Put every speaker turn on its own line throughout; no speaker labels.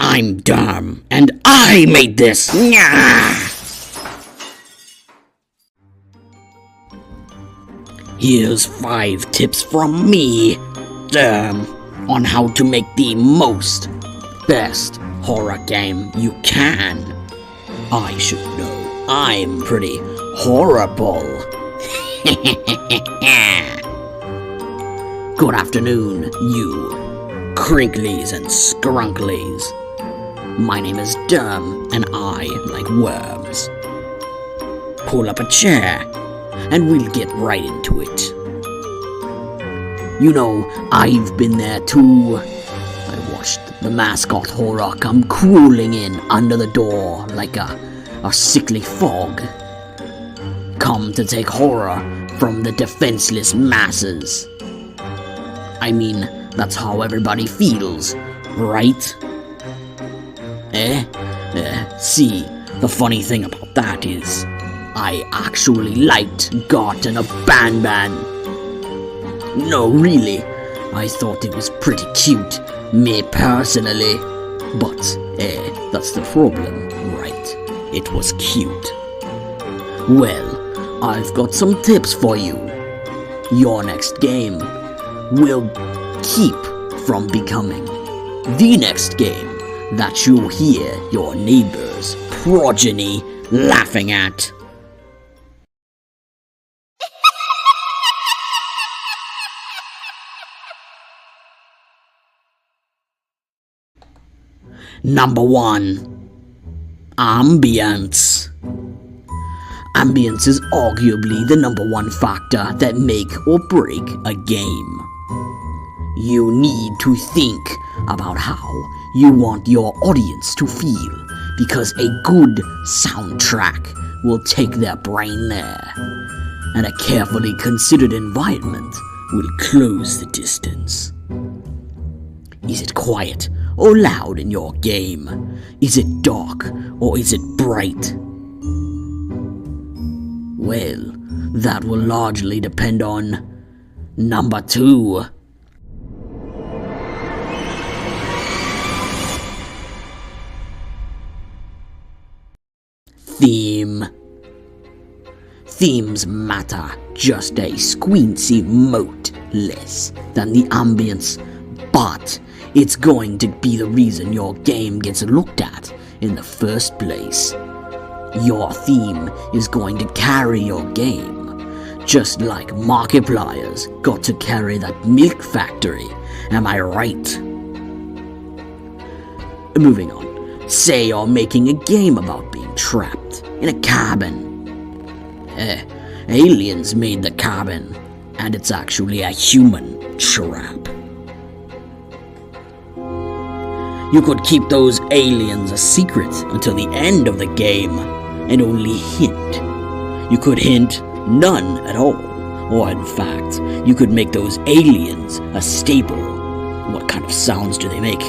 I'm Derm, and I made this! Nyah! Here's 5 tips from me, Derm, on how to make the most, best horror game you can. I should know, I'm pretty horrible. Good afternoon, you crinklies and scrunklies. My name is Derm, and I like worms. Pull up a chair, and we'll get right into it. You know, I've been there too. I watched the mascot horror come crawling in under the door like a sickly fog. Come to take horror from the defenseless masses. I mean, that's how everybody feels, right? See, the funny thing about that is, I actually liked Got and a Ban. No, really, I thought it was pretty cute, me personally. But, that's the problem, right? It was cute. Well, I've got some tips for you. Your next game will keep from becoming the next game that you'll hear your neighbor's progeny laughing at. Number 1. Ambience. Ambience is arguably the number 1 factor that make or break a game. You need to think about how you want your audience to feel, because a good soundtrack will take their brain there, and a carefully considered environment will close the distance. Is it quiet or loud in your game? Is it dark or is it bright? Well, that will largely depend on number 2. Theme. Themes matter just a squeaky mote less than the ambience, but it's going to be the reason your game gets looked at in the first place. Your theme is going to carry your game, just like Markiplier's got to carry that milk factory, am I right? Moving on. Say you're making a game about being trapped in a cabin. Aliens made the cabin, and it's actually a human trap. You could keep those aliens a secret until the end of the game, and only hint. You could hint none at all, or in fact, you could make those aliens a staple. What kind of sounds do they make?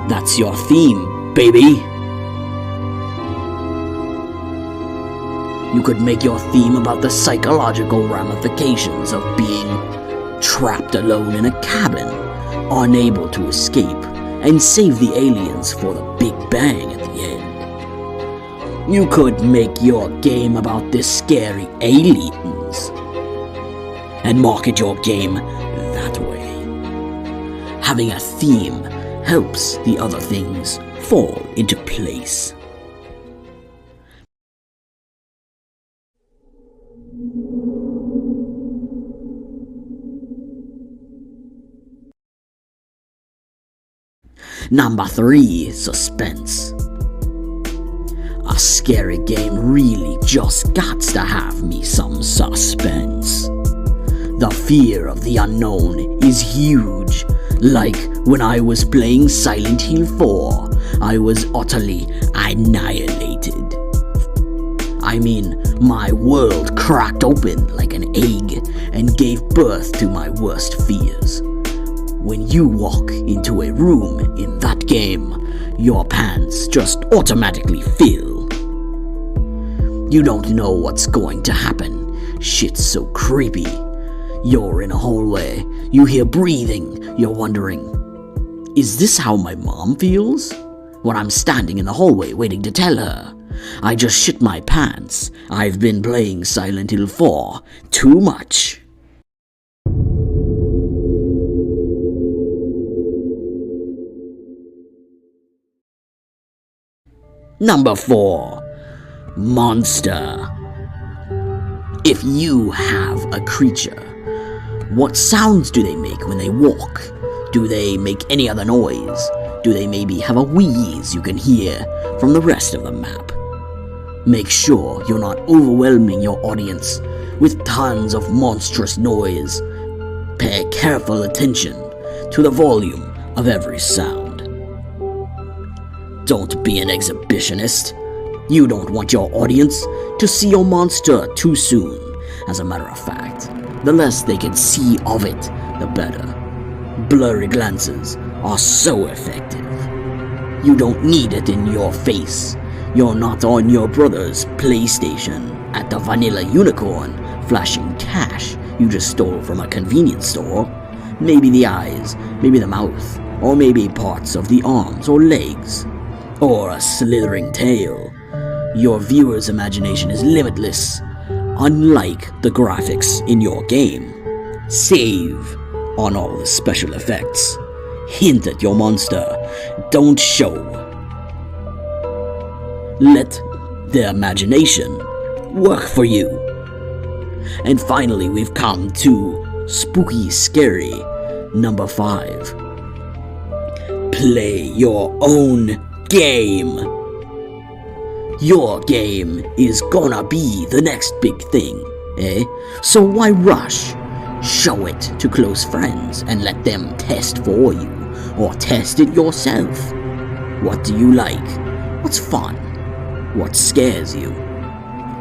That's your theme, baby. You could make your theme about the psychological ramifications of being trapped alone in a cabin, unable to escape, and save the aliens for the Big Bang at the end. You could make your game about the scary aliens, and market your game that way. Having a theme helps the other things fall into place. Number 3, suspense. A scary game really just gots to have me some suspense. The fear of the unknown is huge. Like when I was playing Silent Hill 4, I was utterly annihilated. I mean, my world cracked open like an egg and gave birth to my worst fears. When you walk into a room in that game, your pants just automatically fill. You don't know what's going to happen. Shit's so creepy. You're in a hallway, you hear breathing, you're wondering, Is this how my mom feels? When I'm standing in the hallway waiting to tell her, I just shit my pants. I've been playing Silent Hill 4 too much. Number 4. Monster. If you have a creature, what sounds do they make when they walk? Do they make any other noise? Do they maybe have a wheeze you can hear from the rest of the map? Make sure you're not overwhelming your audience with tons of monstrous noise. Pay careful attention to the volume of every sound. Don't be an exhibitionist. You don't want your audience to see your monster too soon. As a matter of fact, the less they can see of it, the better. Blurry glances are so effective. You don't need it in your face. You're not on your brother's PlayStation at the Vanilla Unicorn flashing cash you just stole from a convenience store. Maybe the eyes, maybe the mouth, or maybe parts of the arms or legs, or a slithering tail. Your viewer's imagination is limitless, unlike the graphics in your game. Save on all the special effects. Hint at your monster. Don't show. Let the imagination work for you. And finally, we've come to Spooky Scary number 5. Play your own game. Your game is gonna be the next big thing, eh? So why rush? Show it to close friends and let them test for you, or test it yourself. What do you like? What's fun? What scares you?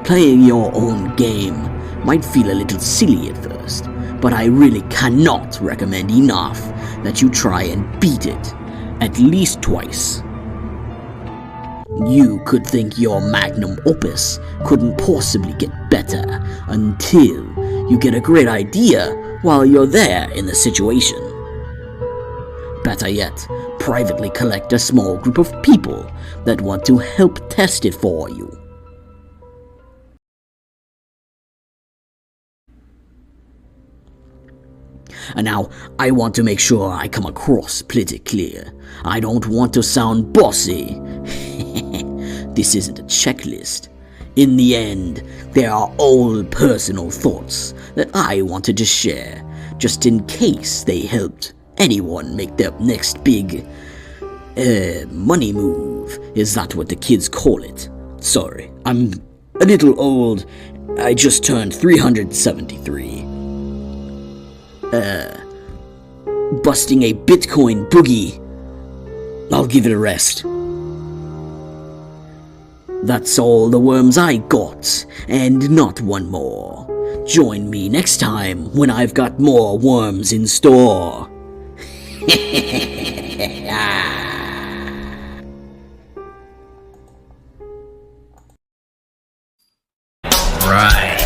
Playing your own game might feel a little silly at first, but I really cannot recommend enough that you try and beat it at least twice. You could think your magnum opus couldn't possibly get better until you get a great idea while you're there in the situation. Better yet, privately collect a small group of people that want to help test it for you. And now, I want to make sure I come across pretty clear. I don't want to sound bossy. This isn't a checklist. In the end, there are all personal thoughts that I wanted to share, just in case they helped anyone make their next big, money move. Is that what the kids call it? Sorry, I'm a little old. I just turned 373. Busting a Bitcoin boogie. I'll give it a rest. That's all the worms I got, and not one more. Join me next time when I've got more worms in store.
Right.